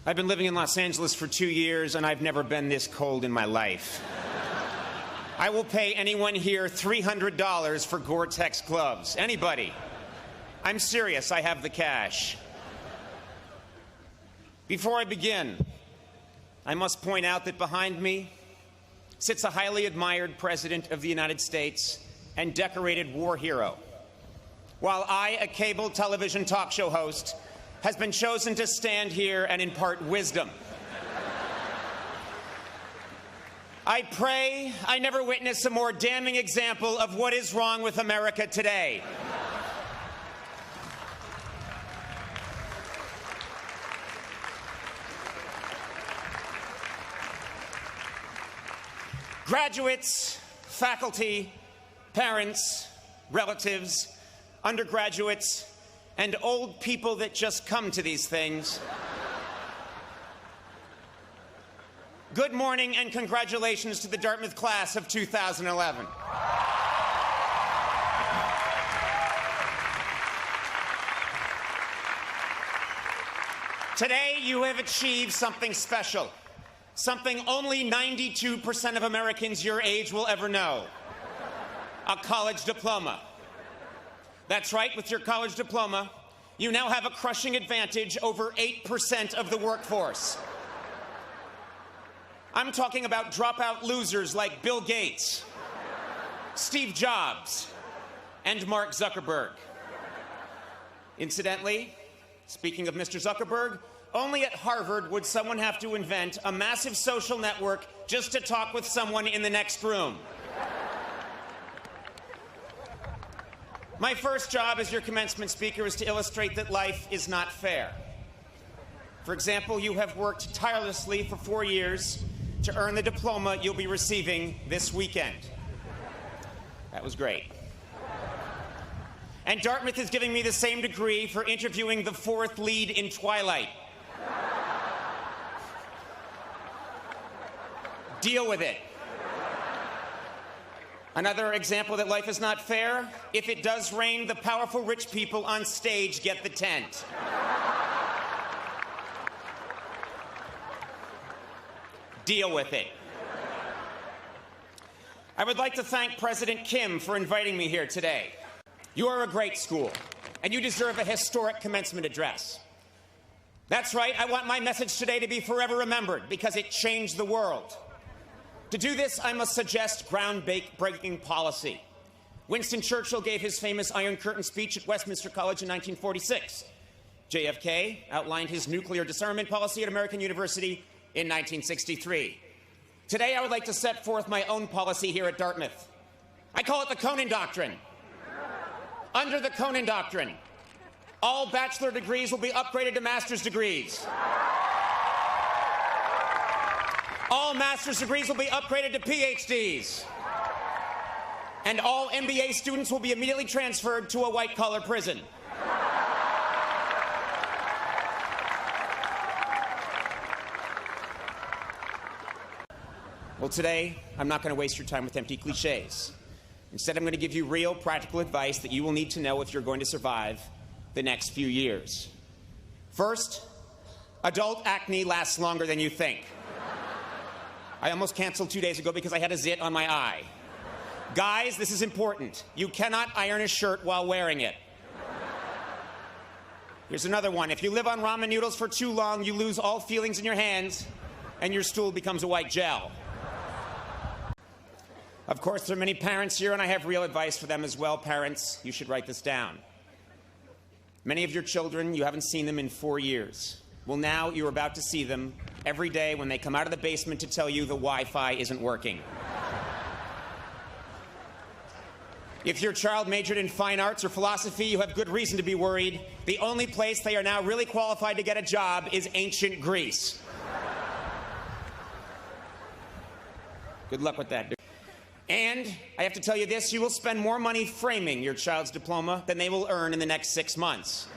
I've been living in Los Angeles for 2 years, and I've never been this cold in my life. I will pay anyone here $300 for Gore-Tex gloves. Anybody. I'm serious. I have the cash. Before I begin, I must point out that behind me sits a highly admired President of the United States and decorated war hero, while I, a cable television talk show host, has been chosen to stand here and impart wisdom. I pray I never witness a more damning example of what is wrong with America today. Graduates, faculty, parents, relatives, undergraduates, and old people that just come to these things, good morning and congratulations to the Dartmouth class of 2011. Today you have achieved something special, something only 92% of Americans your age will ever know: a college diploma. That's right, with your college diploma, you now have a crushing advantage over 8% of the workforce. I'm talking about dropout losers like Bill Gates, Steve Jobs, and Mark Zuckerberg. Incidentally, speaking of Mr. Zuckerberg, only at Harvard would someone have to invent a massive social network just to talk with someone in the next room. My first job as your commencement speaker is to illustrate that life is not fair. For example, you have worked tirelessly for 4 years to earn the diploma you'll be receiving this weekend. That was great. And Dartmouth is giving me the same degree for interviewing the fourth lead in Twilight. Deal with it. Another example that life is not fair: if it does rain, the powerful rich people on stage get the tent. Deal with it. I would like to thank President Kim for inviting me here today. You are a great school, and you deserve a historic commencement address. That's right, I want my message today to be forever remembered because it changed the world. To do this, I must suggest groundbreaking policy. Winston Churchill gave his famous Iron Curtain speech at Westminster College in 1946. JFK outlined his nuclear disarmament policy at American University in 1963. Today, I would like to set forth my own policy here at Dartmouth. I call it the Conan Doctrine. Under the Conan Doctrine, all bachelor degrees will be upgraded to master's degrees. All master's degrees will be upgraded to PhDs. And all MBA students will be immediately transferred to a white-collar prison. Well, today, I'm not going to waste your time with empty cliches. Instead, I'm going to give you real, practical advice that you will need to know if you're going to survive the next few years. First, adult acne lasts longer than you think. I almost canceled 2 days ago because I had a zit on my eye. Guys, this is important. You cannot iron a shirt while wearing it. Here's another one. If you live on ramen noodles for too long, you lose all feelings in your hands, and your stool becomes a white gel. Of course, there are many parents here, and I have real advice for them as well. Parents, you should write this down. Many of your children, you haven't seen them in 4 years. Well, now you're about to see them every day when they come out of the basement to tell you the Wi-Fi isn't working. If your child majored in fine arts or philosophy, you have good reason to be worried. The only place they are now really qualified to get a job is ancient Greece. Good luck with that. And I have to tell you this, you will spend more money framing your child's diploma than they will earn in the next 6 months.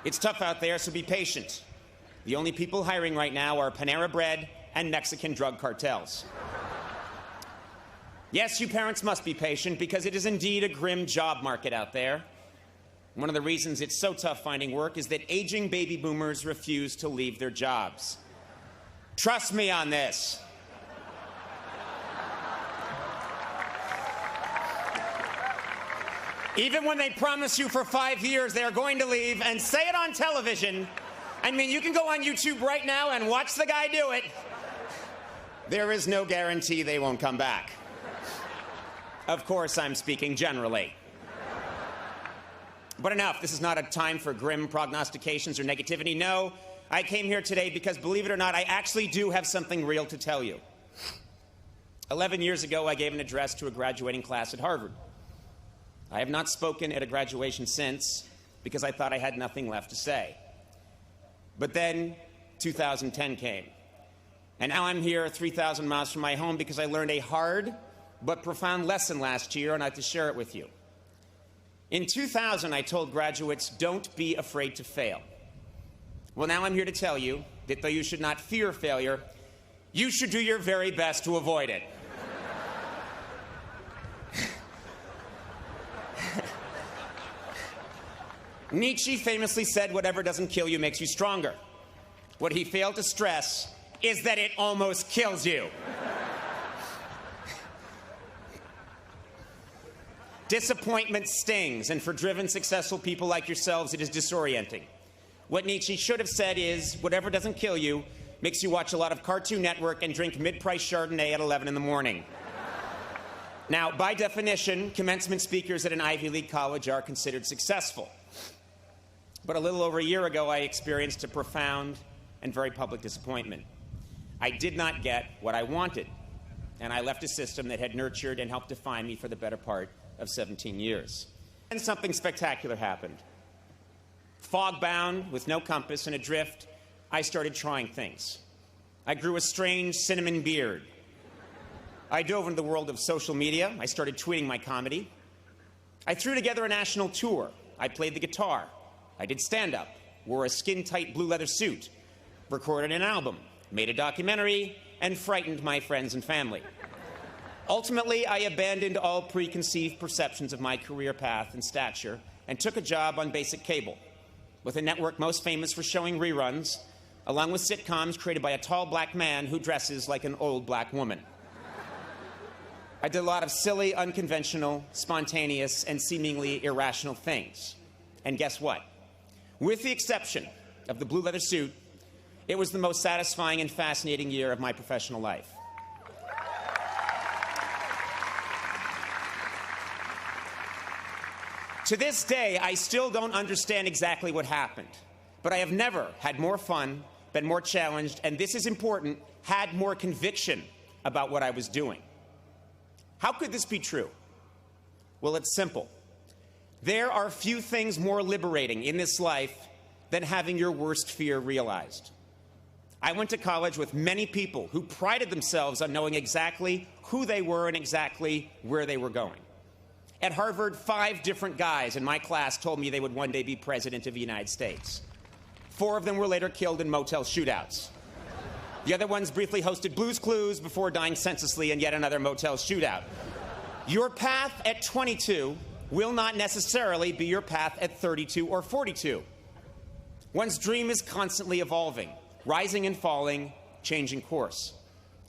It's tough out there, so be patient. The only people hiring right now are Panera Bread and Mexican drug cartels. Yes, you parents must be patient because it is indeed a grim job market out there. One of the reasons it's so tough finding work is that aging baby boomers refuse to leave their jobs. Trust me on this. Even when they promise you for 5 years they are going to leave and say it on television, I mean, you can go on YouTube right now and watch the guy do it. There is no guarantee they won't come back. Of course, I'm speaking generally. But enough, this is not a time for grim prognostications or negativity. No, I came here today because, believe it or not, I actually do have something real to tell you. 11 years ago, I gave an address to a graduating class at Harvard. I have not spoken at a graduation since because I thought I had nothing left to say. But then 2010 came. And now I'm here 3,000 miles from my home because I learned a hard but profound lesson last year, and I have to share it with you. In 2000, I told graduates, don't be afraid to fail. Well, now I'm here to tell you that though you should not fear failure, you should do your very best to avoid it. Nietzsche famously said, whatever doesn't kill you makes you stronger. What he failed to stress is that it almost kills you. Disappointment stings, and for driven, successful people like yourselves, it is disorienting. What Nietzsche should have said is, whatever doesn't kill you makes you watch a lot of Cartoon Network and drink mid-price Chardonnay at 11 in the morning. Now, by definition, commencement speakers at an Ivy League college are considered successful. But a little over a year ago, I experienced a profound and very public disappointment. I did not get what I wanted, and I left a system that had nurtured and helped define me for the better part of 17 years. And something spectacular happened. Fog-bound, with no compass and adrift, I started trying things. I grew a strange cinnamon beard. I dove into the world of social media. I started tweeting my comedy. I threw together a national tour. I played the guitar. I did stand-up, wore a skin-tight blue leather suit, recorded an album, made a documentary, and frightened my friends and family. Ultimately, I abandoned all preconceived perceptions of my career path and stature and took a job on basic cable, with a network most famous for showing reruns, along with sitcoms created by a tall black man who dresses like an old black woman. I did a lot of silly, unconventional, spontaneous, and seemingly irrational things. And guess what? With the exception of the blue leather suit, it was the most satisfying and fascinating year of my professional life. To this day, I still don't understand exactly what happened, but I have never had more fun, been more challenged, and this is important, had more conviction about what I was doing. How could this be true? Well, it's simple. There are few things more liberating in this life than having your worst fear realized. I went to college with many people who prided themselves on knowing exactly who they were and exactly where they were going. At Harvard, 5 different guys in my class told me they would one day be president of the United States. 4 of them were later killed in motel shootouts. The other ones briefly hosted Blue's Clues before dying senselessly in yet another motel shootout. Your path at 22 will not necessarily be your path at 32 or 42. One's dream is constantly evolving, rising and falling, changing course.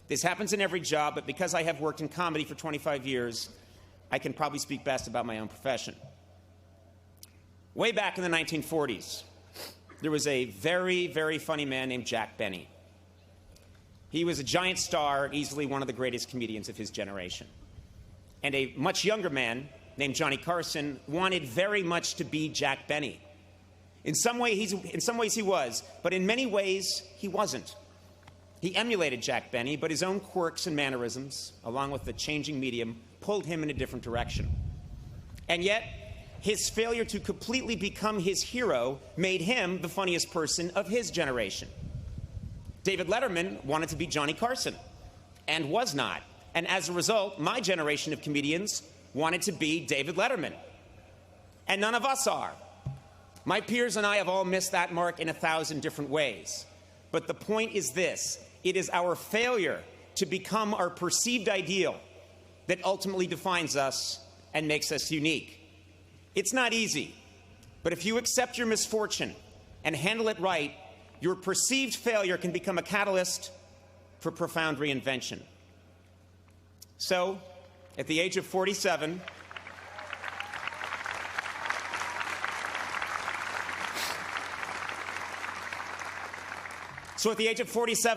This happens in every job, but because I have worked in comedy for 25 years, I can probably speak best about my own profession. Way back in the 1940s, there was a very, very funny man named Jack Benny. He was a giant star, easily one of the greatest comedians of his generation. And a much younger man named Johnny Carson wanted very much to be Jack Benny. In some ways he was, but in many ways he wasn't. He emulated Jack Benny, but his own quirks and mannerisms, along with the changing medium, pulled him in a different direction. And yet, his failure to completely become his hero made him the funniest person of his generation. David Letterman wanted to be Johnny Carson, and was not. And as a result, my generation of comedians wanted to be David Letterman. And none of us are. My peers and I have all missed that mark in 1,000 different ways. But the point is this: it is our failure to become our perceived ideal that ultimately defines us and makes us unique. It's not easy. But if you accept your misfortune and handle it right, your perceived failure can become a catalyst for profound reinvention. So, at the age of 47,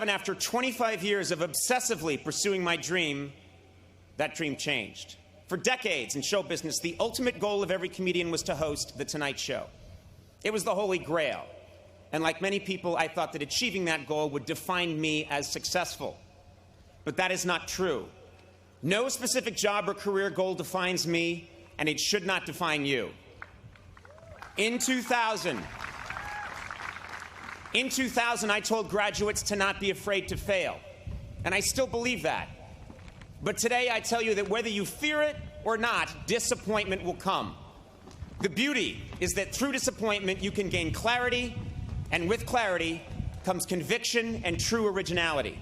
after 25 years of obsessively pursuing my dream, that dream changed. For decades in show business, the ultimate goal of every comedian was to host The Tonight Show. It was the holy grail. And like many people, I thought that achieving that goal would define me as successful. But that is not true. No specific job or career goal defines me, and it should not define you. In 2000, I told graduates to not be afraid to fail, and I still believe that. But today I tell you that whether you fear it or not, disappointment will come. The beauty is that through disappointment you can gain clarity, and with clarity comes conviction and true originality.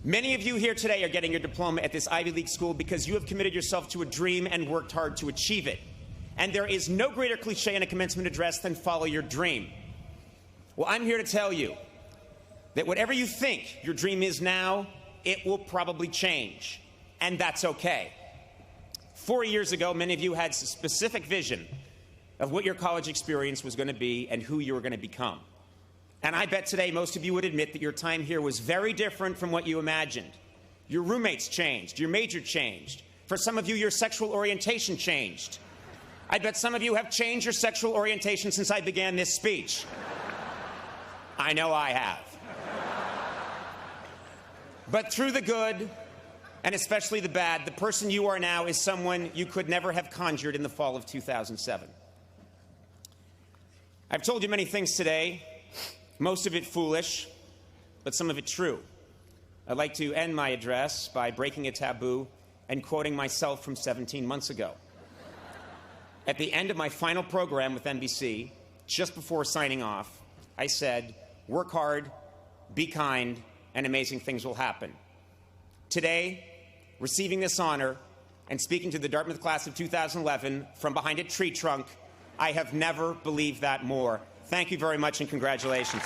Many of you here today are getting your diploma at this Ivy League school because you have committed yourself to a dream and worked hard to achieve it. And there is no greater cliche in a commencement address than follow your dream. Well, I'm here to tell you that whatever you think your dream is now, it will probably change, and that's okay. 4 years ago, many of you had a specific vision of what your college experience was going to be and who you were going to become. And I bet today most of you would admit that your time here was very different from what you imagined. Your roommates changed, your major changed. For some of you, your sexual orientation changed. I bet some of you have changed your sexual orientation since I began this speech. I know I have. But through the good, and especially the bad, the person you are now is someone you could never have conjured in the fall of 2007. I've told you many things today, most of it foolish, but some of it true. I'd like to end my address by breaking a taboo and quoting myself from 17 months ago. At the end of my final program with NBC, just before signing off, I said, "Work hard, be kind, and amazing things will happen." Today, receiving this honor and speaking to the Dartmouth class of 2011 from behind a tree trunk, I have never believed that more. Thank you very much and congratulations.